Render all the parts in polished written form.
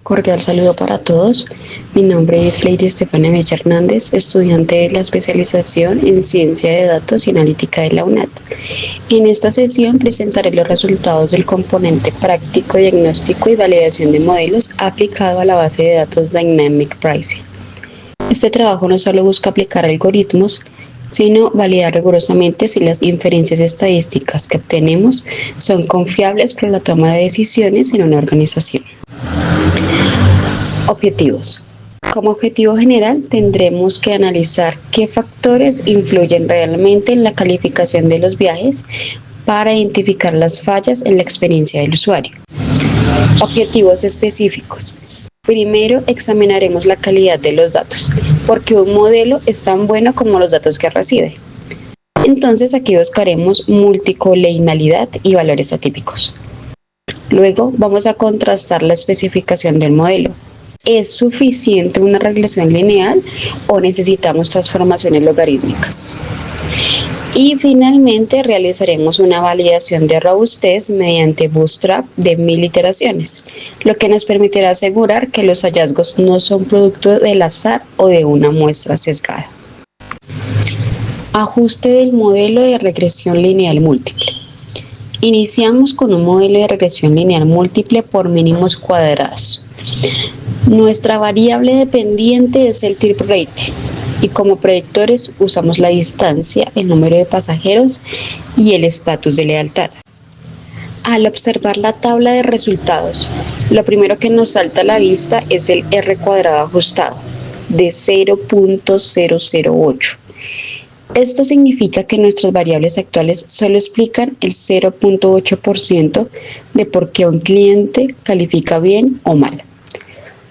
Cordial saludo para todos. Mi nombre es Lady Estefania Bella Hernández, estudiante de la especialización en Ciencia de Datos y Analítica de la UNAD. En esta sesión presentaré los resultados del componente práctico, diagnóstico y validación de modelos aplicado a la base de datos Dynamic Pricing. Este trabajo no solo busca aplicar algoritmos, sino validar rigurosamente si las inferencias estadísticas que obtenemos son confiables para la toma de decisiones en una organización. Objetivos. Como objetivo general, tendremos que analizar qué factores influyen realmente en la calificación de los viajes para identificar las fallas en la experiencia del usuario. Objetivos específicos. Primero, examinaremos la calidad de los datos, porque un modelo es tan bueno como los datos que recibe. Entonces, aquí buscaremos multicoleinalidad y valores atípicos. Luego, vamos a contrastar la especificación del modelo. ¿Es suficiente una regresión lineal o necesitamos transformaciones logarítmicas? Y finalmente realizaremos una validación de robustez mediante Bootstrap de 1000 iteraciones, lo que nos permitirá asegurar que los hallazgos no son producto del azar o de una muestra sesgada. Ajuste del modelo de regresión lineal múltiple. Iniciamos con un modelo de regresión lineal múltiple por mínimos cuadrados. Nuestra variable dependiente es el trip rate y como predictores usamos la distancia, el número de pasajeros y el estatus de lealtad. Al observar la tabla de resultados, lo primero que nos salta a la vista es el R cuadrado ajustado de 0.008. Esto significa que nuestras variables actuales solo explican el 0.8% de por qué un cliente califica bien o mal.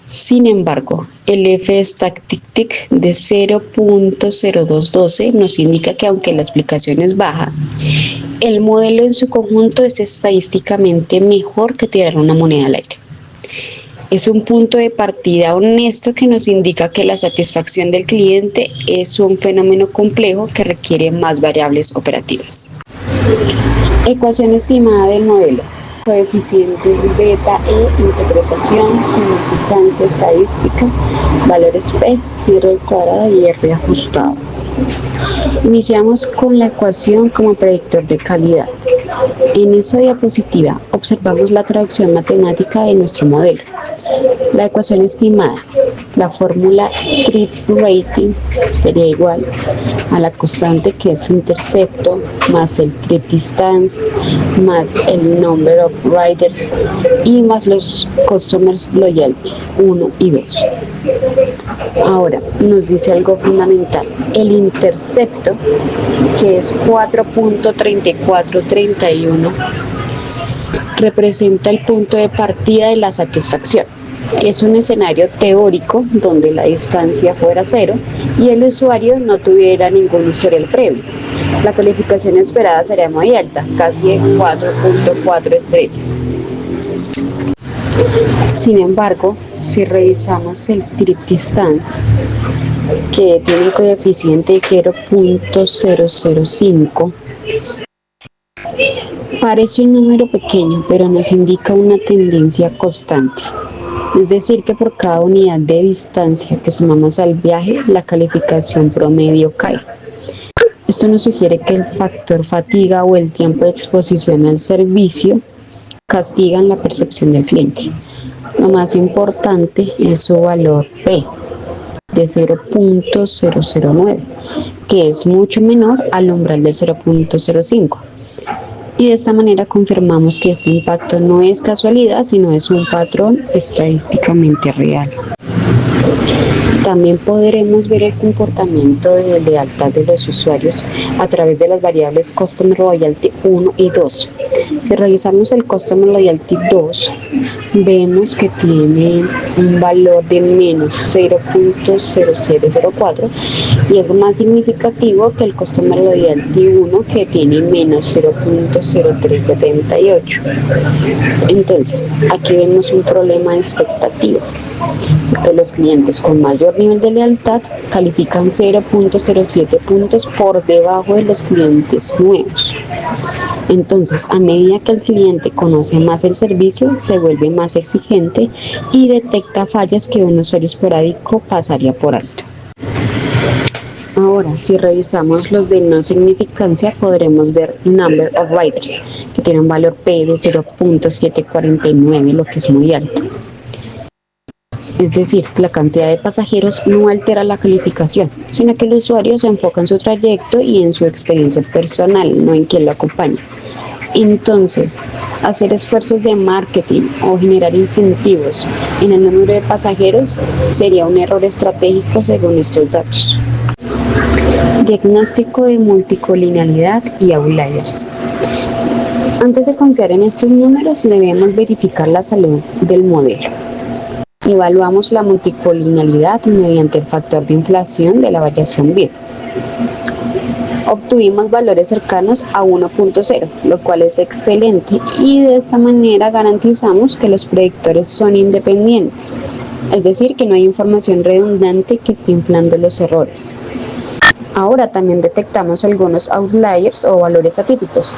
Sin embargo, el F-Statistic de 0.0212 nos indica que aunque la explicación es baja, el modelo en su conjunto es estadísticamente mejor que tirar una moneda al aire. Es un punto de partida honesto que nos indica que la satisfacción del cliente es un fenómeno complejo que requiere más variables operativas. Ecuación estimada del modelo. Coeficientes beta e interpretación, significancia estadística, valores P, R al cuadrado y R ajustado. Iniciamos con la ecuación como predictor de calidad. En esta diapositiva observamos la traducción matemática de nuestro modelo. La ecuación estimada, la fórmula trip rating sería igual a la constante que es el intercepto más el trip distance más el number of riders y más los customers loyalty 1 y 2. Ahora nos dice algo fundamental, el intercepto que es 4.3431 representa el punto de partida de la satisfacción. Es un escenario teórico donde la distancia fuera 0 y el usuario no tuviera ningún historial previo. La calificación esperada sería muy alta, casi de 4.4 estrellas. Sin embargo, si revisamos el trip distance, que tiene un coeficiente de 0.005, parece un número pequeño, pero nos indica una tendencia constante. Es decir, que por cada unidad de distancia que sumamos al viaje, la calificación promedio cae. Esto nos sugiere que el factor fatiga o el tiempo de exposición al servicio castigan la percepción del cliente. Lo más importante es su valor P de 0.009, que es mucho menor al umbral del 0.05. Y de esta manera confirmamos que este impacto no es casualidad, sino es un patrón estadísticamente real. También podremos ver el comportamiento de lealtad de los usuarios a través de las variables Customer Loyalty 1 y 2. Si revisamos el Customer Loyalty 2, vemos que tiene un valor de menos 0.0004 y es más significativo que el Customer Loyalty 1 que tiene menos 0.0378. Entonces, aquí vemos un problema de expectativa, porque los clientes con mayor nivel de lealtad califican 0.07 puntos por debajo de los clientes nuevos. Entonces, a medida que el cliente conoce más el servicio, se vuelve más exigente y detecta fallas que un usuario esporádico pasaría por alto. Ahora, si revisamos los de no significancia, podremos ver Number of Riders, que tiene un valor P de 0.749, lo que es muy alto. Es decir, la cantidad de pasajeros no altera la calificación, sino que el usuario se enfoca en su trayecto y en su experiencia personal, no en quién lo acompaña. Entonces, hacer esfuerzos de marketing o generar incentivos en el número de pasajeros sería un error estratégico según estos datos. Diagnóstico de multicolinialidad y outliers. Antes de confiar en estos números, debemos verificar la salud del modelo. Evaluamos la multicolinialidad mediante el factor de inflación de la variación BID. Obtuvimos valores cercanos a 1.0, lo cual es excelente, y de esta manera garantizamos que los predictores son independientes, es decir, que no hay información redundante que esté inflando los errores. Ahora también detectamos algunos outliers o valores atípicos.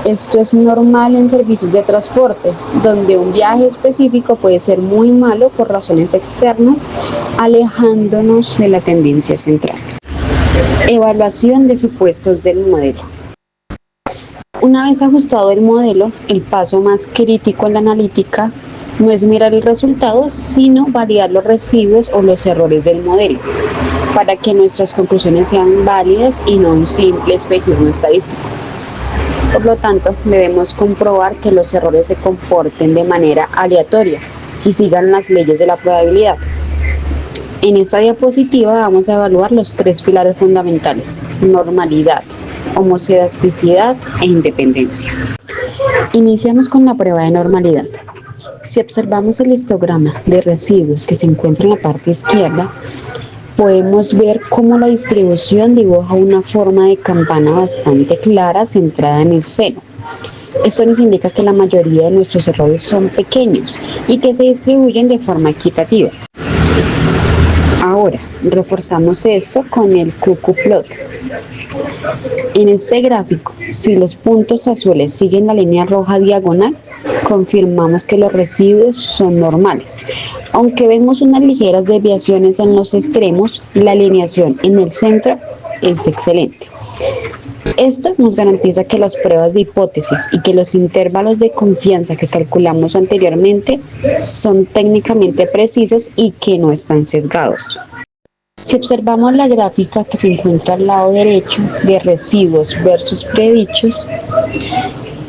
Esto es normal en servicios de transporte, donde un viaje específico puede ser muy malo por razones externas, alejándonos de la tendencia central. Evaluación de supuestos del modelo. Una vez ajustado el modelo, el paso más crítico en la analítica no es mirar el resultado, sino validar los residuos o los errores del modelo, para que nuestras conclusiones sean válidas y no un simple espejismo estadístico. Por lo tanto, debemos comprobar que los errores se comporten de manera aleatoria y sigan las leyes de la probabilidad. En esta diapositiva vamos a evaluar los tres pilares fundamentales: normalidad, homocedasticidad e independencia. Iniciamos con la prueba de normalidad. Si observamos el histograma de residuos que se encuentra en la parte izquierda, podemos ver cómo la distribución dibuja una forma de campana bastante clara centrada en el cero. Esto nos indica que la mayoría de nuestros errores son pequeños y que se distribuyen de forma equitativa. Ahora, reforzamos esto con el QQ-plot. En este gráfico, si los puntos azules siguen la línea roja diagonal, confirmamos que los residuos son normales. Aunque vemos unas ligeras desviaciones en los extremos, la alineación en el centro es excelente. Esto nos garantiza que las pruebas de hipótesis y que los intervalos de confianza que calculamos anteriormente son técnicamente precisos y que no están sesgados. Si observamos la gráfica que se encuentra al lado derecho de residuos versus predichos,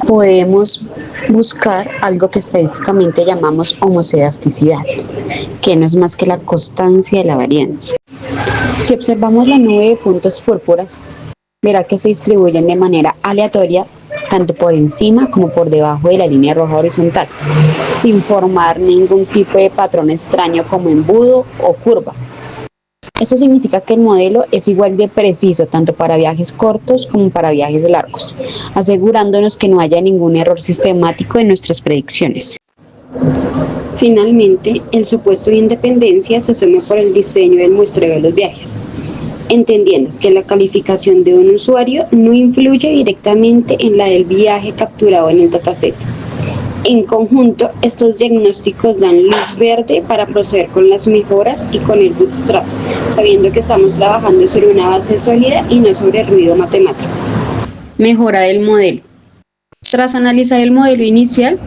podemos buscar algo que estadísticamente llamamos homocedasticidad, que no es más que la constancia de la varianza. Si observamos la nube de puntos púrpuras, verá que se distribuyen de manera aleatoria, tanto por encima como por debajo de la línea roja horizontal, sin formar ningún tipo de patrón extraño como embudo o curva. Esto significa que el modelo es igual de preciso tanto para viajes cortos como para viajes largos, asegurándonos que no haya ningún error sistemático en nuestras predicciones. Finalmente, el supuesto de independencia se asume por el diseño del muestreo de los viajes, entendiendo que la calificación de un usuario no influye directamente en la del viaje capturado en el dataset. En conjunto, estos diagnósticos dan luz verde para proceder con las mejoras y con el bootstrap, sabiendo que estamos trabajando sobre una base sólida y no sobre ruido matemático. Mejora del modelo. Tras analizar el modelo inicial,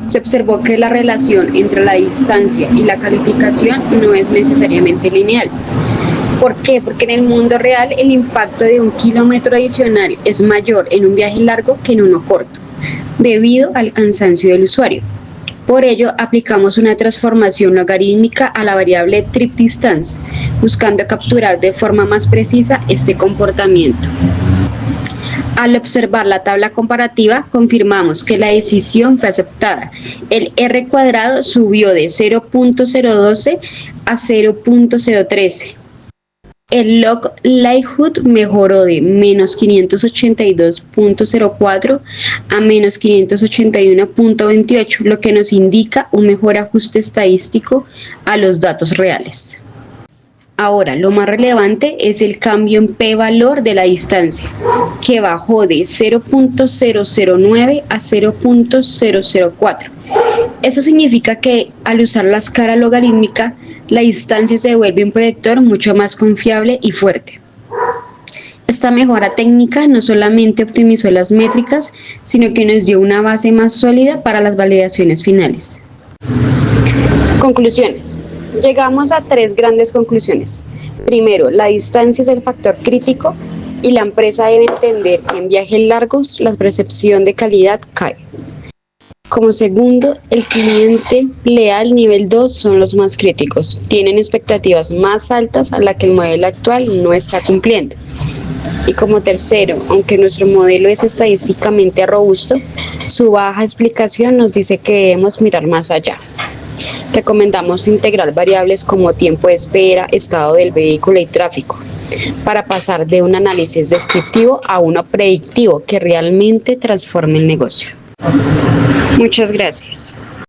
se observó que la relación entre la distancia y la calificación no es necesariamente lineal. ¿Por qué? Porque en el mundo real el impacto de 1 kilómetro adicional es mayor en un viaje largo que en uno corto, debido al cansancio del usuario. Por ello, aplicamos una transformación logarítmica a la variable trip distance, buscando capturar de forma más precisa este comportamiento. Al observar la tabla comparativa, confirmamos que la decisión fue aceptada. El R cuadrado subió de 0.012 a 0.013. El log likelihood mejoró de menos 582.04 a menos 581.28, lo que nos indica un mejor ajuste estadístico a los datos reales. Ahora, lo más relevante es el cambio en p-valor de la distancia. que bajó de 0.009 a 0.004. Eso significa que al usar la escala logarítmica, la distancia se vuelve un predictor mucho más confiable y fuerte. Esta mejora técnica no solamente optimizó las métricas, sino que nos dio una base más sólida para las validaciones finales. Conclusiones. Llegamos a 3 grandes conclusiones. Primero, la distancia es el factor crítico y la empresa debe entender que en viajes largos la percepción de calidad cae. Como segundo, el cliente leal nivel 2 son los más críticos. Tienen expectativas más altas a las que el modelo actual no está cumpliendo. Y como tercero, aunque nuestro modelo es estadísticamente robusto, su baja explicación nos dice que debemos mirar más allá. Recomendamos integrar variables como tiempo de espera, estado del vehículo y tráfico, para pasar de un análisis descriptivo a uno predictivo que realmente transforme el negocio. Muchas gracias.